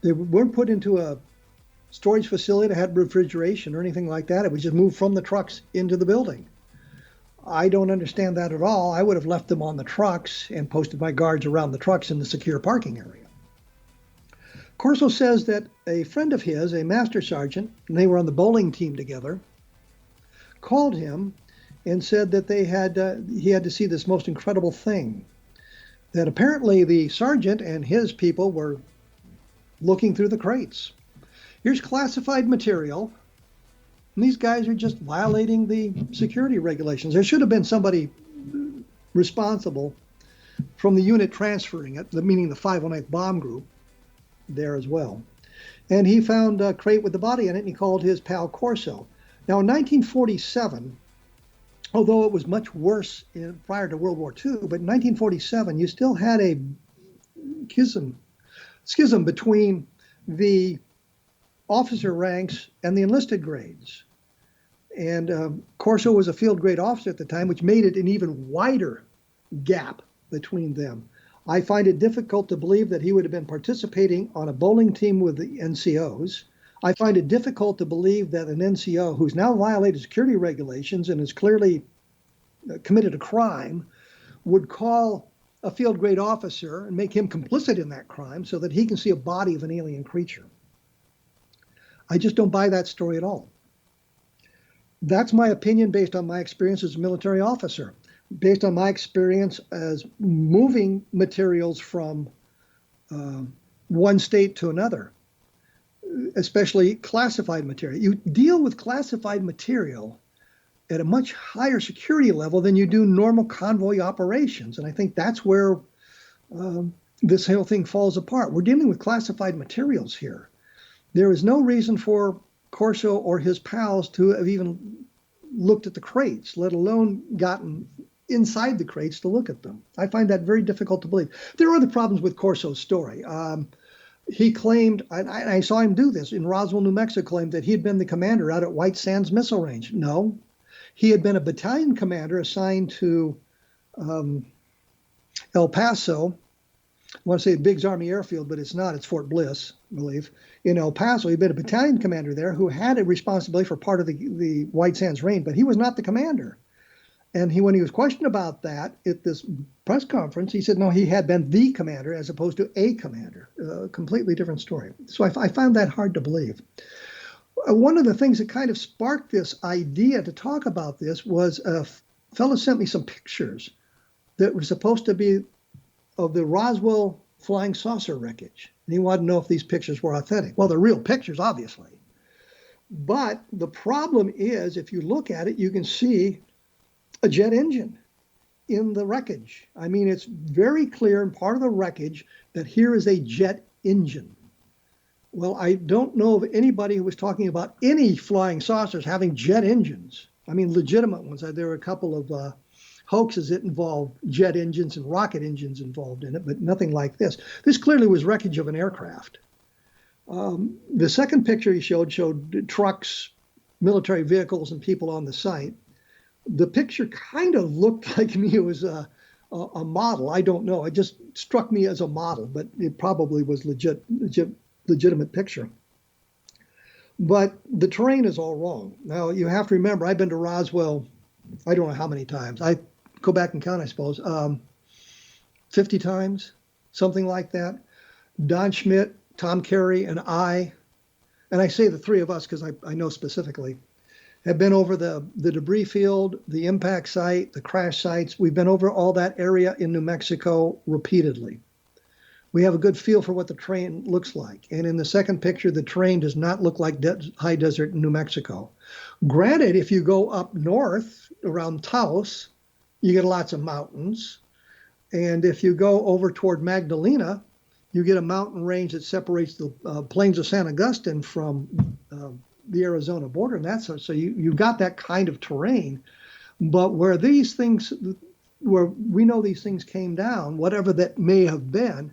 They weren't put into a storage facility that had refrigeration or anything like that. It was just moved from the trucks into the building. I don't understand that at all. I would have left them on the trucks and posted my guards around the trucks in the secure parking area. Corso says that a friend of his, a master sergeant, and they were on the bowling team together, called him and said that he had to see this most incredible thing. That apparently the sergeant and his people were looking through the crates. Here's classified material, and these guys are just violating the security regulations. There should have been somebody responsible from the unit transferring it, meaning the 509th Bomb Group, there as well. And he found a crate with the body in it, and he called his pal Corso. Now, in 1947, although it was much worse prior to World War II, but in 1947, you still had a schism between the officer ranks and the enlisted grades. And Corso was a field grade officer at the time, which made it an even wider gap between them. I find it difficult to believe that he would have been participating on a bowling team with the NCOs. I find it difficult to believe that an NCO who's now violated security regulations and has clearly committed a crime would call a field grade officer and make him complicit in that crime so that he can see a body of an alien creature. I just don't buy that story at all. That's my opinion based on my experience as a military officer, based on my experience as moving materials from one state to another, especially classified material. You deal with classified material at a much higher security level than you do normal convoy operations. And I think that's where this whole thing falls apart. We're dealing with classified materials here. There is no reason for Corso or his pals to have even looked at the crates, let alone gotten inside the crates to look at them. I find that very difficult to believe. There are other problems with Corso's story. He claimed, and I saw him do this in Roswell, New Mexico, claimed that he had been the commander out at White Sands Missile Range. No, he had been a battalion commander assigned to El Paso. I want to say Biggs Army Airfield, but it's not. It's Fort Bliss, I believe. In El Paso, he'd been a battalion commander there who had a responsibility for part of the White Sands range, but he was not the commander. And when he was questioned about that at this press conference, he said, no, he had been the commander as opposed to a commander. A completely different story. So I found that hard to believe. One of the things that kind of sparked this idea to talk about this was a fellow sent me some pictures that were supposed to be of the Roswell flying saucer wreckage. And he wanted to know if these pictures were authentic. Well, they're real pictures, obviously. But the problem is, if you look at it, you can see a jet engine in the wreckage. I mean, it's very clear in part of the wreckage that here is a jet engine. Well, I don't know of anybody who was talking about any flying saucers having jet engines. I mean, legitimate ones. There were a couple of hoaxes that involved jet engines and rocket engines involved in it, but nothing like this. This clearly was wreckage of an aircraft. The second picture he showed trucks, military vehicles, and people on the site. The picture kind of looked like me. It was a model. I don't know. It just struck me as a model, but it probably was legitimate picture. But the terrain is all wrong. Now, you have to remember, I've been to Roswell, I don't know how many times. I go back and count, I suppose, 50 times, something like that. Don Schmidt, Tom Carey, and I say the three of us because I know specifically, have been over the debris field, the impact site, the crash sites. We've been over all that area in New Mexico repeatedly. We have a good feel for what the terrain looks like. And in the second picture, the terrain does not look like high desert in New Mexico. Granted, if you go up north around Taos, you get lots of mountains. And if you go over toward Magdalena, you get a mountain range that separates the plains of San Augustine from the Arizona border. And that's so you got that kind of terrain. But where we know these things came down, whatever that may have been,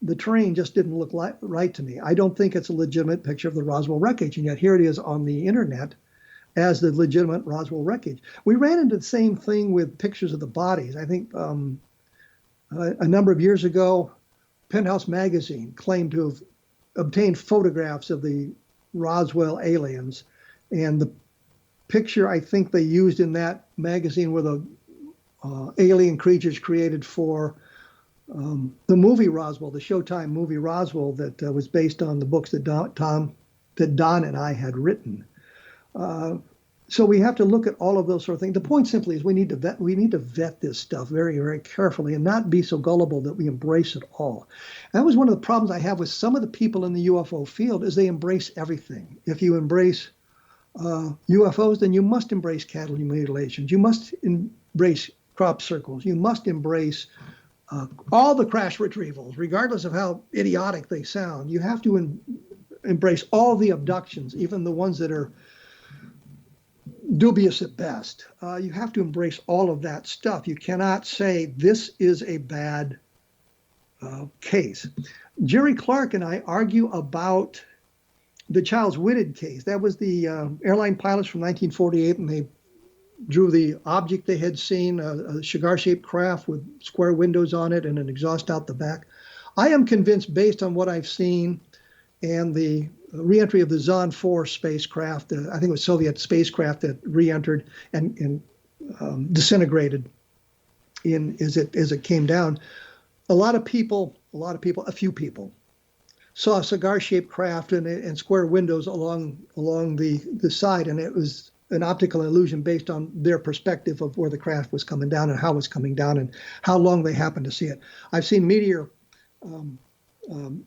the terrain just didn't look right to me. I don't think it's a legitimate picture of the Roswell wreckage. And yet here it is on the internet as the legitimate Roswell wreckage. We ran into the same thing with pictures of the bodies. I think a number of years ago, Penthouse Magazine claimed to have obtained photographs of the Roswell aliens. And the picture I think they used in that magazine were the alien creatures created for the movie Roswell, the Showtime movie Roswell, that was based on the books that Don and I had written. So we have to look at all of those sort of things. The point simply is we need to vet this stuff very, very carefully and not be so gullible that we embrace it all. And that was one of the problems I have with some of the people in the UFO field is they embrace everything. If you embrace UFOs, then you must embrace cattle mutilations. You must embrace crop circles. You must embrace all the crash retrievals, regardless of how idiotic they sound. You have to embrace all the abductions, even the ones that are dubious at best. You have to embrace all of that stuff. You cannot say this is a bad case. Jerry Clark and I argue about the Childs Whitted case. That was the airline pilots from 1948, and they drew the object they had seen, a cigar-shaped craft with square windows on it and an exhaust out the back. I am convinced, based on what I've seen and the reentry of the Zond 4 spacecraft, I think it was Soviet spacecraft that reentered and disintegrated as it came down. A few people saw a cigar-shaped craft and square windows along the side, and it was an optical illusion based on their perspective of where the craft was coming down and how it was coming down and how long they happened to see it. I've seen meteor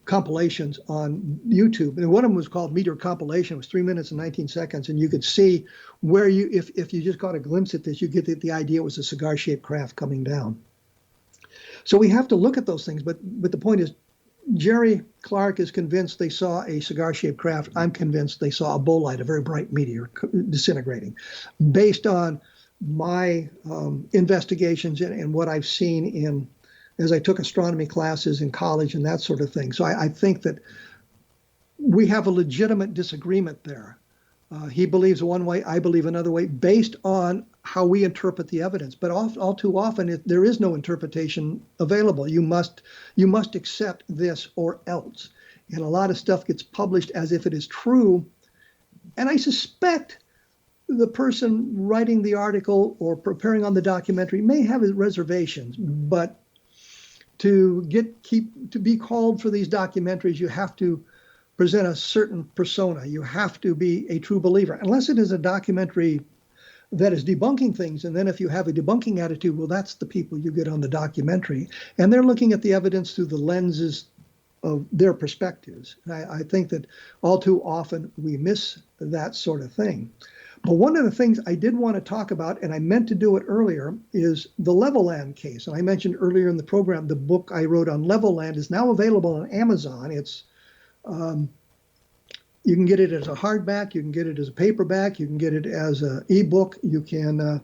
compilations on YouTube, and one of them was called Meteor Compilation. It was 3 minutes and 19 seconds, and you could see where if you just got a glimpse at this, you get the idea it was a cigar-shaped craft coming down. So we have to look at those things, but the point is, Jerry Clark is convinced they saw a cigar-shaped craft. I'm convinced they saw a bolide, a very bright meteor disintegrating. Based on my investigations and what I've seen as I took astronomy classes in college and that sort of thing. So I think that we have a legitimate disagreement there. He believes one way, I believe another way, based on how we interpret the evidence. But all too often, there is no interpretation available. You must accept this or else. And a lot of stuff gets published as if it is true. And I suspect the person writing the article or preparing on the documentary may have his reservations. But to be called for these documentaries, you have to present a certain persona. You have to be a true believer, unless it is a documentary that is debunking things. And then if you have a debunking attitude, well, that's the people you get on the documentary. And they're looking at the evidence through the lenses of their perspectives. And I think that all too often we miss that sort of thing. But one of the things I did want to talk about, and I meant to do it earlier, is the Levelland case. And I mentioned earlier in the program, the book I wrote on Levelland is now available on Amazon. You can get it as a hardback, you can get it as a paperback, you can get it as an ebook. You can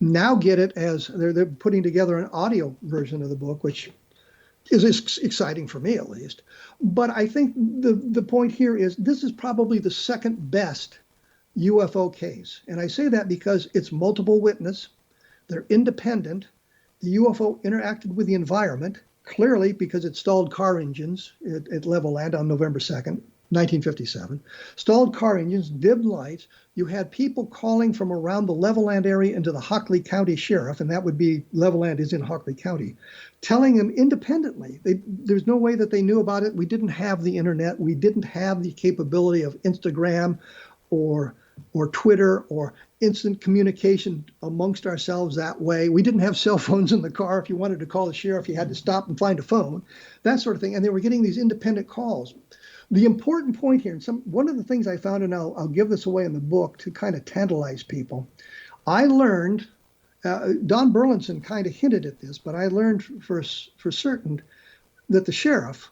now get it as they're putting together an audio version of the book, which is exciting for me at least. But I think the point here is this is probably the second best UFO case. And I say that because it's multiple witness, they're independent, the UFO interacted with the environment, clearly because it stalled car engines at Levelland on November 2nd, 1957. Stalled car engines, dimmed lights. You had people calling from around the Levelland area into the Hockley County Sheriff, and that would be, Levelland is in Hockley County, telling them independently. There's no way that they knew about it. We didn't have the internet. We didn't have the capability of Instagram or Twitter or instant communication amongst ourselves that way. We didn't have cell phones in the car. If you wanted to call the sheriff, you had to stop and find a phone, that sort of thing. And they were getting these independent calls. The important point here, and one of the things I found, and I'll give this away in the book to kind of tantalize people, I learned Don Burlinson kind of hinted at this, but I learned for certain that the sheriff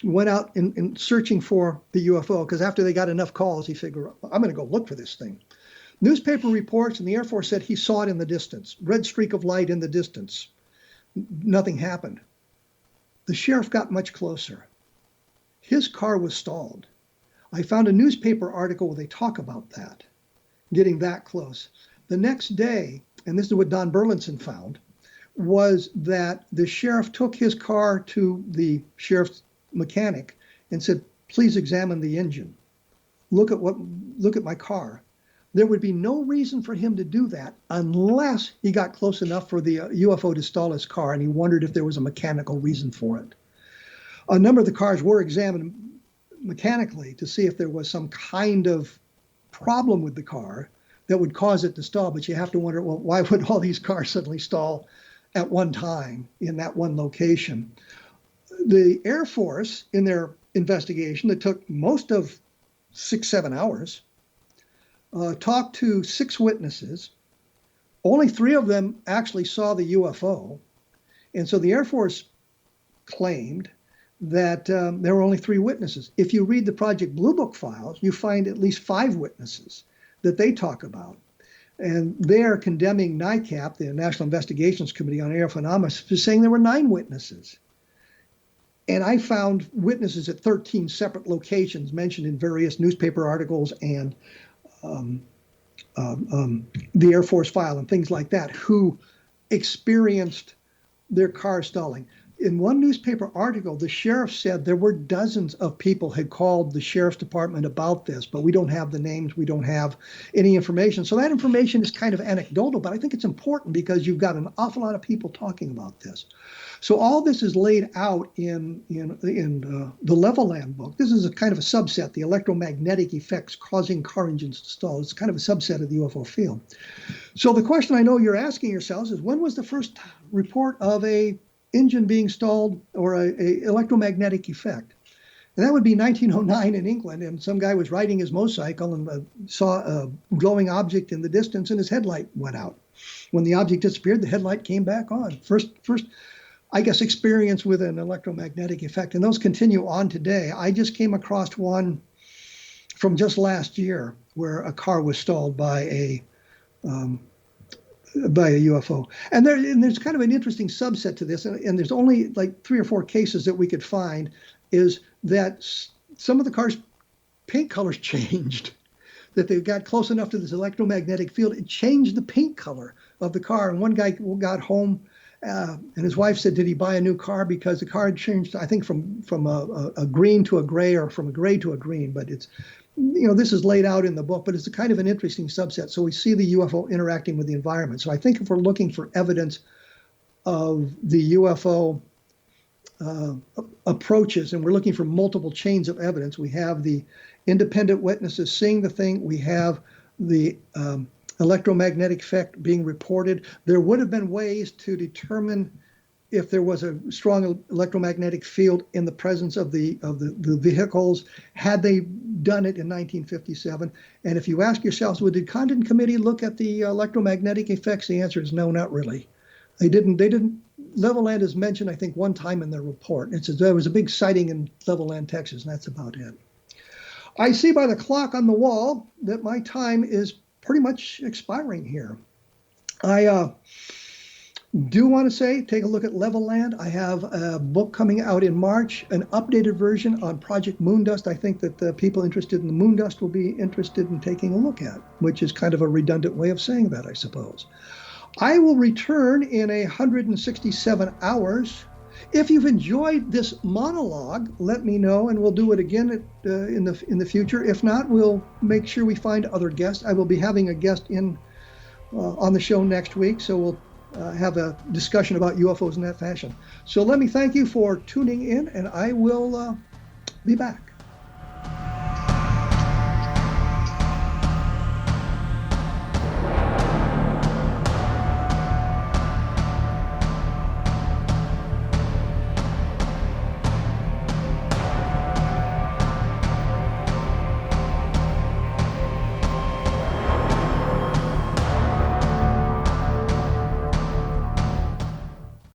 went out in searching for the UFO, because after they got enough calls, he figured, I'm going to go look for this thing. Newspaper reports and the Air Force said he saw it in the distance, red streak of light in the distance. Nothing happened. The sheriff got much closer. His car was stalled. I found a newspaper article where they talk about that, getting that close. The next day, and this is what Don Burlinson found, was that the sheriff took his car to the sheriff's mechanic and said, please examine the engine. Look at my car. There would be no reason for him to do that unless he got close enough for the UFO to stall his car, and he wondered if there was a mechanical reason for it. A number of the cars were examined mechanically to see if there was some kind of problem with the car that would cause it to stall, but you have to wonder, well, why would all these cars suddenly stall at one time in that one location? The Air Force, in their investigation that took most of 6-7 hours, talked to 6 witnesses. Only 3 of them actually saw the UFO. And so the Air Force claimed that there were only 3 witnesses. If you read the Project Blue Book files, you find at least 5 witnesses that they talk about. And they are condemning NICAP, the National Investigations Committee on Aerial Phenomena, for saying there were 9 witnesses. And I found witnesses at 13 separate locations mentioned in various newspaper articles and the Air Force file and things like that, who experienced their car stalling. In one newspaper article, the sheriff said there were dozens of people had called the sheriff's department about this, but we don't have the names, we don't have any information. So that information is kind of anecdotal, but I think it's important because you've got an awful lot of people talking about this. So all this is laid out in the Levelland book. This is a kind of a subset, the electromagnetic effects causing car engines to stall. It's kind of a subset of the UFO field. So the question I know you're asking yourselves is, when was the first report of a engine being stalled or a electromagnetic effect? And that would be 1909 in England, and some guy was riding his motorcycle and saw a glowing object in the distance, and his headlight went out. When the object disappeared, the headlight came back on. First, I guess, experience with an electromagnetic effect, and those continue on today. I just came across one from just last year where a car was stalled by a UFO. And there's kind of an interesting subset to this, and there's only like 3 or 4 cases that we could find, is that some of the car's paint colors changed, that they got close enough to this electromagnetic field. It changed the paint color of the car. And one guy got home, and his wife said, did he buy a new car? Because the car had changed, I think, from a green to a gray, or from a gray to a green. But it's, this is laid out in the book, but it's a kind of an interesting subset. So we see the UFO interacting with the environment. So I think if we're looking for evidence of the UFO approaches, and we're looking for multiple chains of evidence, we have the independent witnesses seeing the thing, we have the electromagnetic effect being reported. There would have been ways to determine if there was a strong electromagnetic field in the presence of the vehicles, had they done it in 1957. And if you ask yourselves, well, did Condon Committee look at the electromagnetic effects? The answer is no, not really. They didn't. Levelland is mentioned, I think, one time in their report. It says there was a big sighting in Levelland, Texas, and that's about it. I see by the clock on the wall that my time is pretty much expiring here. I do want to say, take a look at Levelland. I have a book coming out in March, an updated version on Project Moondust. I think that the people interested in the Moondust will be interested in taking a look at, which is kind of a redundant way of saying that, I suppose. I will return in 167 hours. If you've enjoyed this monologue, let me know, and we'll do it again in the future. If not, we'll make sure we find other guests. I will be having a guest on the show next week, so we'll have a discussion about UFOs in that fashion. So let me thank you for tuning in, and I will be back.